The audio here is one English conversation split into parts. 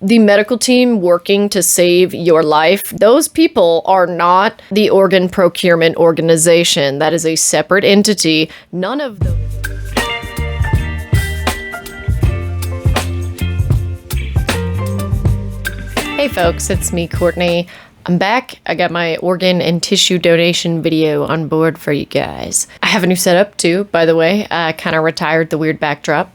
the medical team working to save your life, those people are not the organ procurement organization. That is a separate entity. None of them. Hey folks, it's me, Courtney. I'm back. I got my organ and tissue donation video on board for you guys. I have a new setup too, by the way. I kind of retired the weird backdrop.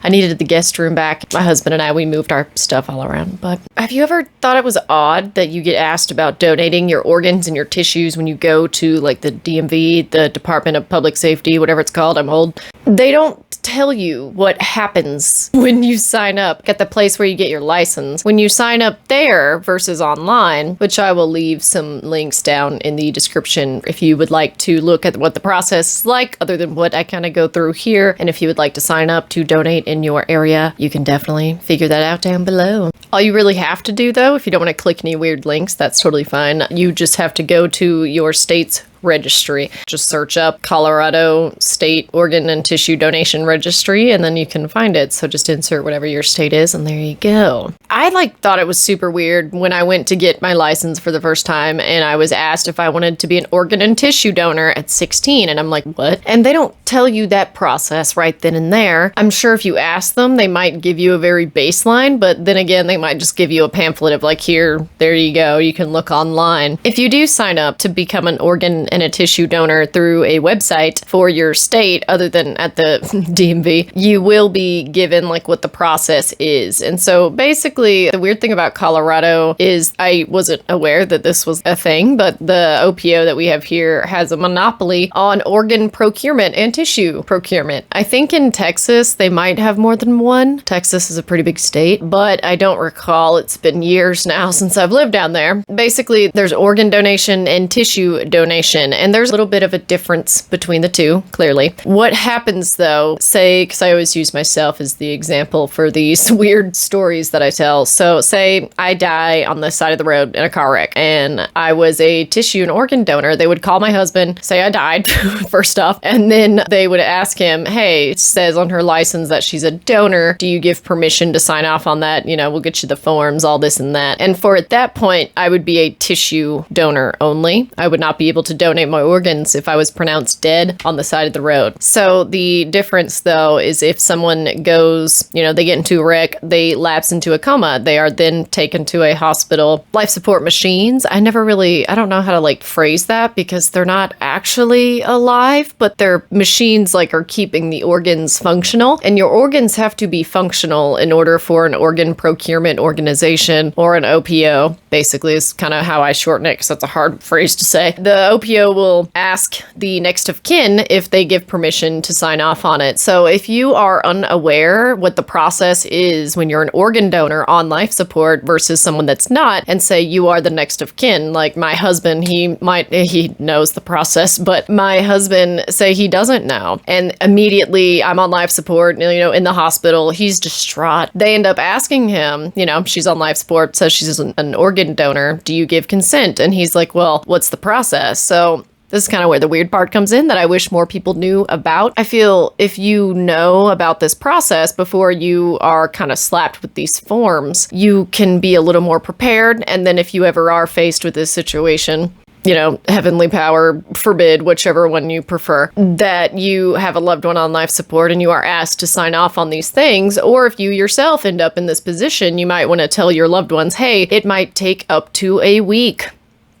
I needed the guest room back. My husband and I, we moved our stuff all around. But have you ever thought it was odd that you get asked about donating your organs and your tissues when you go to like the DMV, the Department of Public Safety, whatever it's called? I'm old. They don't tell you what happens when you sign up at the place where you get your license. When you sign up there versus online, which I will leave some links down in the description if you would like to look at what the process is like, other than what I kind of go through here. And if you would like to sign up to donate in your area, you can definitely figure that out down below. All you really have to do though, if you don't want to click any weird links, that's totally fine. You just have to go to your state's registry. Just search up Colorado State Organ and Tissue Donation Registry and then you can find it. So just insert whatever your state is and there you go. I thought it was super weird when I went to get my license for the first time and I was asked if I wanted to be an organ and tissue donor at 16 and I'm like, what? And they don't tell you that process right then and there. I'm sure if you ask them, they might give you a very baseline, but then again, they might just give you a pamphlet of like, here, there you go. You can look online. If you do sign up to become an organ and a tissue donor through a website for your state, other than at the DMV, you will be given like what the process is. And so basically the weird thing about Colorado is I wasn't aware that this was a thing, but the OPO that we have here has a monopoly on organ procurement and tissue procurement. I think in Texas, they might have more than one. Texas is a pretty big state, but I don't recall. It's been years now since I've lived down there. Basically, there's organ donation and tissue donation. And there's a little bit of a difference between the two, clearly. What happens though, say, because I always use myself as the example for these weird stories that I tell. So say I die on the side of the road in a car wreck and I was a tissue and organ donor. They would call my husband, say I died, first off, and then they would ask him, hey, it says on her license that she's a donor. Do you give permission to sign off on that? You know, we'll get you the forms, all this and that. And for at that point, I would be a tissue donor only. I would not be able to donate my organs if I was pronounced dead on the side of the road. So the difference though is if someone goes, you know, they get into a wreck, they lapse into a coma, they are then taken to a hospital. Life support machines, I don't know how to like phrase that because they're not actually alive, but their machines like are keeping the organs functional, and your organs have to be functional in order for an organ procurement organization or an OPO, basically is kind of how I shorten it because that's a hard phrase to say. The OPO will ask the next of kin if they give permission to sign off on it. So if you are unaware what the process is when you're an organ donor on life support versus someone that's not, and say you are the next of kin, like my husband, he knows the process, but my husband, say he doesn't know, and immediately I'm on life support, you know, in the hospital, he's distraught. They end up asking him, you know, she's on life support, so she's an organ donor. Do you give consent? And he's like, well, what's the process? So this is kind of where the weird part comes in that I wish more people knew about. I feel if you know about this process before you are kind of slapped with these forms, you can be a little more prepared. And then if you ever are faced with this situation, you know, heavenly power forbid, whichever one you prefer, that you have a loved one on life support and you are asked to sign off on these things, or if you yourself end up in this position, you might want to tell your loved ones, hey, it might take up to a week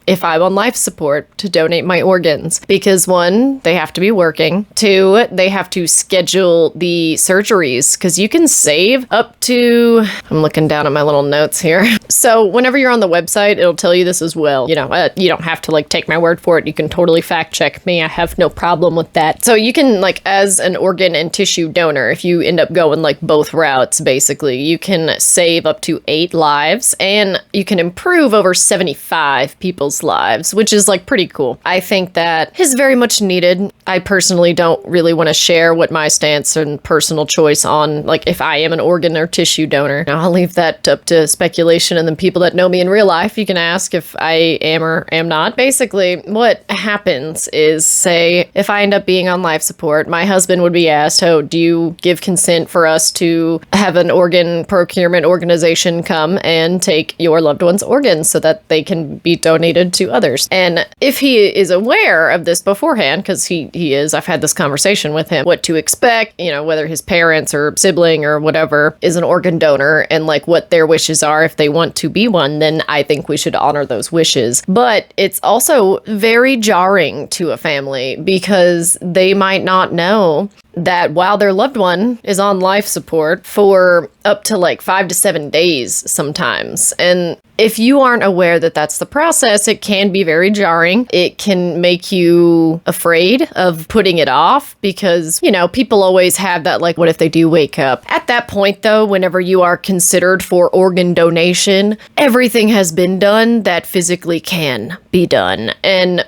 if I'm on life support to donate my organs. Because one, they have to be working. Two, they have to schedule the surgeries because you can save up to, I'm looking down at my little notes here. So whenever you're on the website, it'll tell you this as well. You know, you don't have to like take my word for it. You can totally fact check me. I have no problem with that. So you can like, as an organ and tissue donor, if you end up going like both routes, basically, you can save up to 8 lives and you can improve over 75 people's people's lives, which is like pretty cool. I think that is very much needed. I personally don't really want to share what my stance and personal choice on, like, if I am an organ or tissue donor. Now, I'll leave that up to speculation, and then people that know me in real life, you can ask if I am or am not. Basically, what happens is, say, if I end up being on life support, my husband would be asked, oh, do you give consent for us to have an organ procurement organization come and take your loved one's organs so that they can be donated to others? And if he is aware of this beforehand, because he is, I've had this conversation with him, what to expect, you know, whether his parents or sibling or whatever is an organ donor and like what their wishes are if they want to be one, then I think we should honor those wishes. But it's also very jarring to a family because they might not know that while their loved one is on life support for up to like 5 to 7 days sometimes. And if you aren't aware that that's the process, it can be very jarring. It can make you afraid of putting it off because, you know, people always have that, like, what if they do wake up? At that point, though, whenever you are considered for organ donation, everything has been done that physically can be done. And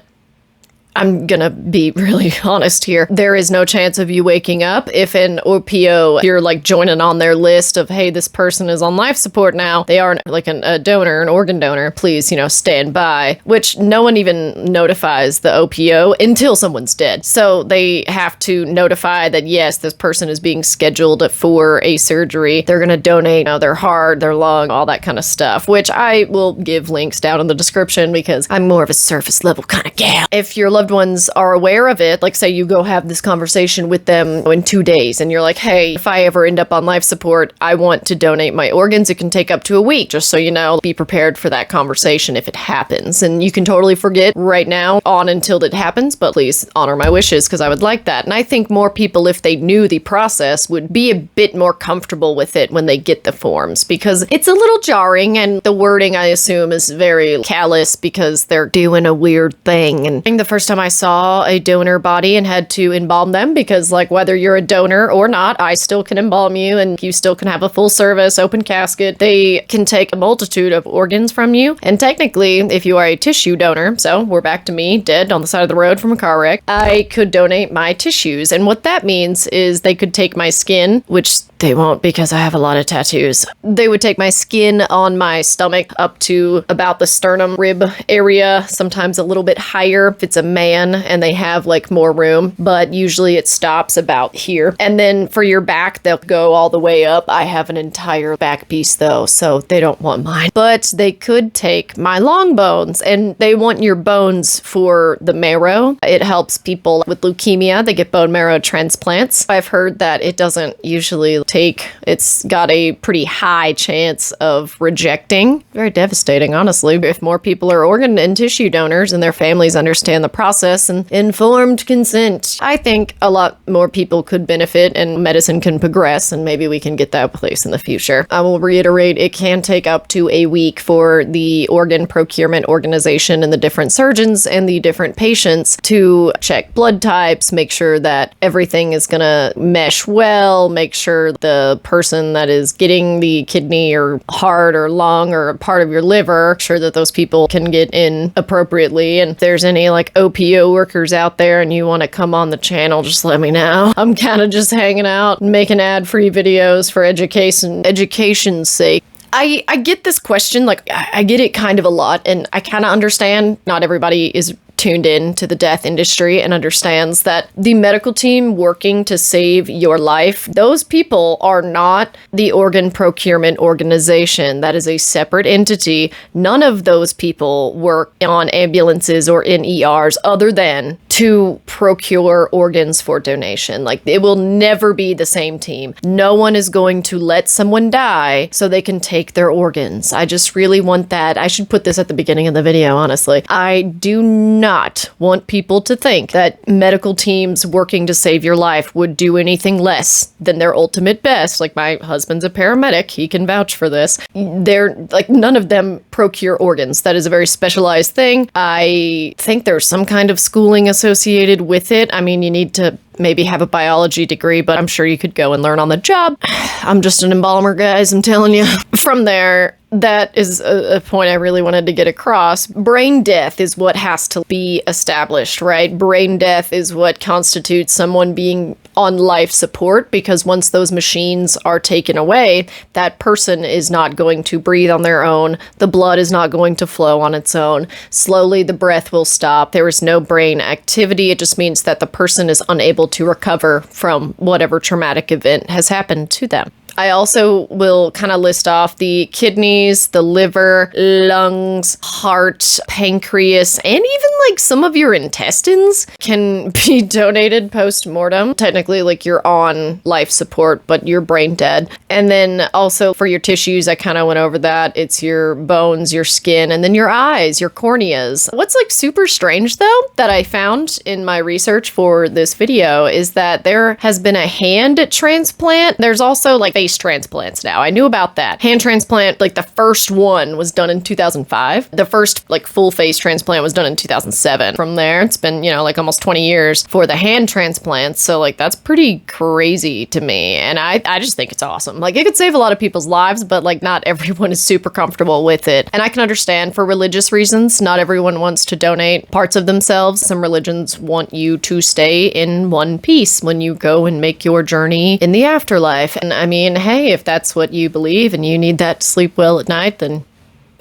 I'm gonna be really honest here. There is no chance of you waking up if an OPO, you're like joining on their list of, hey, this person is on life support now. They are like a donor, an organ donor. Please, you know, stand by, which no one even notifies the OPO until someone's dead. So they have to notify that, yes, this person is being scheduled for a surgery. They're gonna donate, you know, their heart, their lung, all that kind of stuff, which I will give links down in the description because I'm more of a surface level kind of gal. If your loved ones are aware of it, like say you go have this conversation with them in 2 days and you're like, hey, if I ever end up on life support, I want to donate my organs. It can take up to a week, just so you know. Be prepared for that conversation if it happens. And you can totally forget right now on until it happens, but please honor my wishes because I would like that. And I think more people, if they knew the process, would be a bit more comfortable with it when they get the forms because it's a little jarring and the wording, I assume, is very callous because they're doing a weird thing. And I think the first time I saw a donor body and had to embalm them because, like, whether you're a donor or not, I still can embalm you and you still can have a full service, open casket. They can take a multitude of organs from you. And technically, if you are a tissue donor, so we're back to me, dead on the side of the road from a car wreck, I could donate my tissues. And what that means is they could take my skin, which they won't because I have a lot of tattoos. They would take my skin on my stomach up to about the sternum rib area, sometimes a little bit higher if it's a man and they have like more room, but usually it stops about here. And then for your back, they'll go all the way up. I have an entire back piece though, so they don't want mine. But they could take my long bones and they want your bones for the marrow. It helps people with leukemia. They get bone marrow transplants. I've heard that it doesn't usually take, it's got a pretty high chance of rejecting. Very devastating, honestly. If more people are organ and tissue donors and their families understand the process and informed consent, I think a lot more people could benefit and medicine can progress and maybe we can get that place in the future. I will reiterate, it can take up to a week for the organ procurement organization and the different surgeons and the different patients to check blood types, make sure that everything is gonna mesh well, make sure the person that is getting the kidney or heart or lung or a part of your liver, sure that those people can get in appropriately. And if there's any like OPO workers out there and you want to come on the channel, just let me know. I'm kind of just hanging out and making ad-free videos for education's sake. I get this question, like I get it kind of a lot, and I kind of understand not everybody is tuned in to the death industry and understands that the medical team working to save your life, those people are not the organ procurement organization. That is a separate entity. None of those people work on ambulances or in ERs other than to procure organs for donation. Like, it will never be the same team. No one is going to let someone die so they can take their organs. I just really want that. I should put this at the beginning of the video, honestly. I do not want people to think that medical teams working to save your life would do anything less than their ultimate best. Like, my husband's a paramedic. He can vouch for this. They're like, none of them procure organs. That is a very specialized thing. I think there's some kind of schooling associated with it. I mean, you need to maybe have a biology degree, but I'm sure you could go and learn on the job. I'm just an embalmer, guys, I'm telling you. From there, that is a point I really wanted to get across. Brain death is what has to be established, right? Brain death is what constitutes someone being on life support, because once those machines are taken away, that person is not going to breathe on their own. The blood is not going to flow on its own. Slowly, the breath will stop. There is no brain activity. It just means that the person is unable to recover from whatever traumatic event has happened to them. I also will kind of list off the kidneys, the liver, lungs, heart, pancreas, and even like some of your intestines can be donated post-mortem. Technically, like you're on life support, but you're brain dead. And then also for your tissues, I kind of went over that. It's your bones, your skin, and then your eyes, your corneas. What's like super strange though, that I found in my research for this video is that there has been a hand transplant. There's also like face transplants now. I knew about that. Hand transplant, like the first one was done in 2005. The first like full face transplant was done in 2007. From there, it's been, you know, like almost 20 years for the hand transplants. So like that's pretty crazy to me. And I just think it's awesome. Like it could save a lot of people's lives, but like not everyone is super comfortable with it. And I can understand for religious reasons, not everyone wants to donate parts of themselves. Some religions want you to stay in one piece when you go and make your journey in the afterlife. And I mean, hey, if that's what you believe and you need that to sleep well at night, then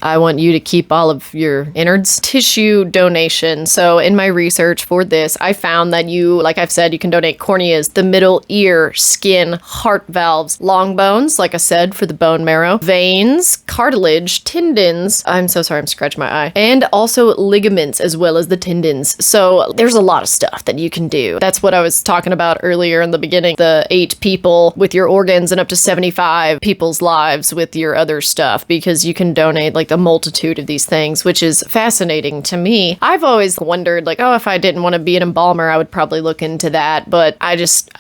I want you to keep all of your innards. Tissue donation. So in my research for this, I found that you, like I've said, you can donate corneas, the middle ear, skin, heart valves, long bones, like I said, for the bone marrow, veins, cartilage, tendons. I'm so sorry, I'm scratching my eye. And also ligaments as well as the tendons. So there's a lot of stuff that you can do. That's what I was talking about earlier in the beginning. The 8 people with your organs and up to 75 people's lives with your other stuff, because you can donate like a multitude of these things, which is fascinating to me. I've always wondered, like, oh, if I didn't want to be an embalmer, I would probably look into that. But I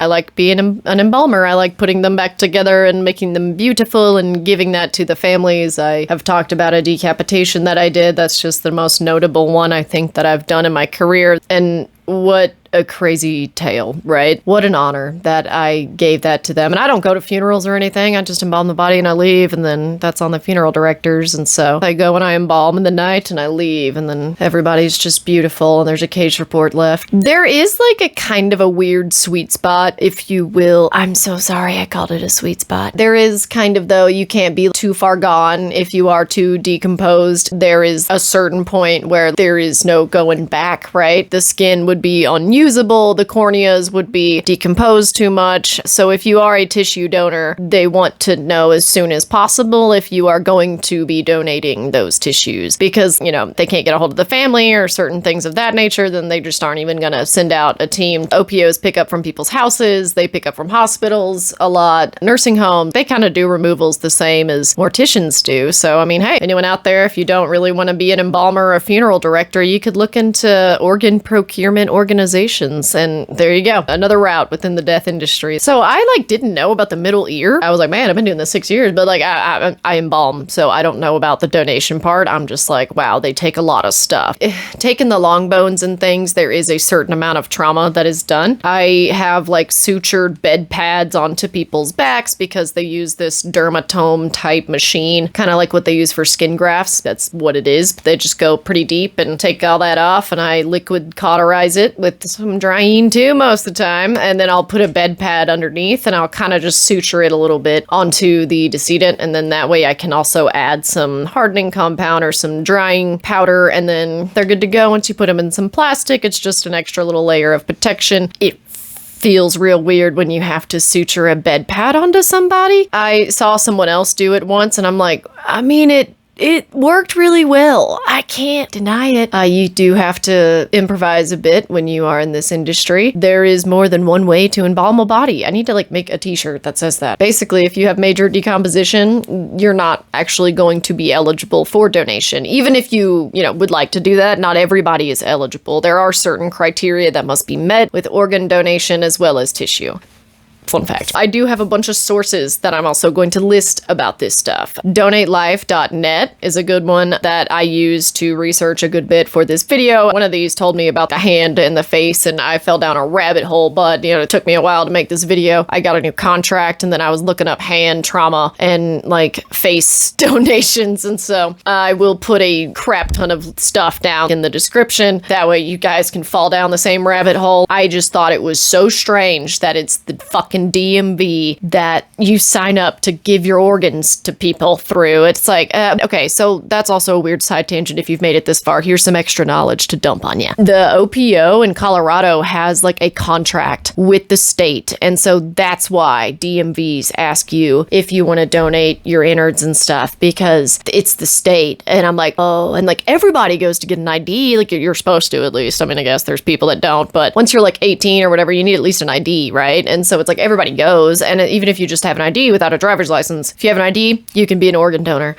like being an embalmer. I like putting them back together and making them beautiful and giving that to the families. I have talked about a decapitation that I did. That's just the most notable one I think that I've done in my career. And what a crazy tale, right? What an honor that I gave that to them. And I don't go to funerals or anything. I just embalm the body and I leave, and then that's on the funeral directors. And so I go and I embalm in the night and I leave, and then everybody's just beautiful and there's a case report left. There is like a kind of a weird sweet spot, if you will. I'm so sorry I called it a sweet spot. There is kind of, though, you can't be too far gone if you are too decomposed. There is a certain point where there is no going back, right? The skin would be unusable. The corneas would be decomposed too much. So if you are a tissue donor, they want to know as soon as possible if you are going to be donating those tissues, because, you know, they can't get a hold of the family or certain things of that nature, then they just aren't even going to send out a team. OPOs pick up from people's houses. They pick up from hospitals a lot, nursing homes. They kind of do removals the same as morticians do. So, I mean, hey, anyone out there, if you don't really want to be an embalmer or a funeral director, you could look into organ procurement organizations. And there you go, another route within the death industry. So I didn't know about the middle ear. I was like, man, I've been doing this 6 years, but I embalm, so I don't know about the donation part. I'm just like, wow, they take a lot of stuff. Taking the long bones and things, there is a certain amount of trauma that is done. I have sutured bed pads onto people's backs because they use this dermatome type machine, kind of like what they use for skin grafts. That's what it is. They just go pretty deep and take all that off, and I liquid cauterize it with some drying too most of the time, and then I'll put a bed pad underneath and I'll kind of just suture it a little bit onto the decedent, and then that way I can also add some hardening compound or some drying powder, and then they're good to go. Once you put them in some plastic, it's just an extra little layer of protection. It feels real weird when you have to suture a bed pad onto somebody. I saw someone else do it once and I'm like, I mean, it worked really well. I can't deny it. You do have to improvise a bit when you are in this industry. There is more than one way to embalm a body. I need to make a t-shirt that says that. Basically, if you have major decomposition, you're not actually going to be eligible for donation. Even if you would like to do that, not everybody is eligible. There are certain criteria that must be met with organ donation as well as tissue. Fun fact. I do have a bunch of sources that I'm also going to list about this stuff. Donatelife.net is a good one that I use to research a good bit for this video. One of these told me about the hand and the face, and I fell down a rabbit hole, but it took me a while to make this video. I got a new contract, and then I was looking up hand trauma and like face donations, and so I will put a crap ton of stuff down in the description. That way you guys can fall down the same rabbit hole. I just thought it was so strange that it's the fucking DMV that you sign up to give your organs to people through. It's like, okay, so that's also a weird side tangent. If you've made it this far, here's some extra knowledge to dump on you. The OPO in Colorado has like a contract with the state, and so that's why DMVs ask you if you want to donate your innards and stuff, because it's the state. And I'm like, oh, and like everybody goes to get an ID, like you're supposed to at least. I mean, I guess there's people that don't, but once you're like 18 or whatever, you need at least an ID, right? And so it's like everybody goes, and even if you just have an ID without a driver's license, if you have an ID, you can be an organ donor.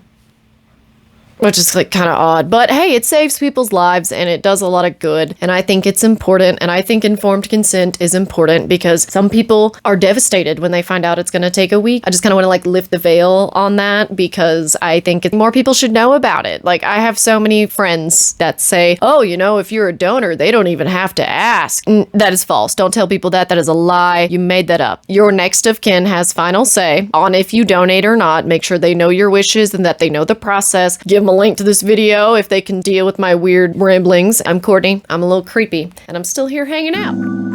Which is like kind of odd, but hey, it saves people's lives and it does a lot of good, and I think it's important, and I think informed consent is important because some people are devastated when they find out it's going to take a week. I just kind of want to like lift the veil on that because I think more people should know about it. Like, I have so many friends that say, oh, if you're a donor, they don't even have to ask. That is false. Don't tell people that. That is a lie. You made that up. Your next of kin has final say on if you donate or not. Make sure they know your wishes and that they know the process. Give them a link to this video if they can deal with my weird ramblings. I'm Courtney. I'm a little creepy, and I'm still here hanging out.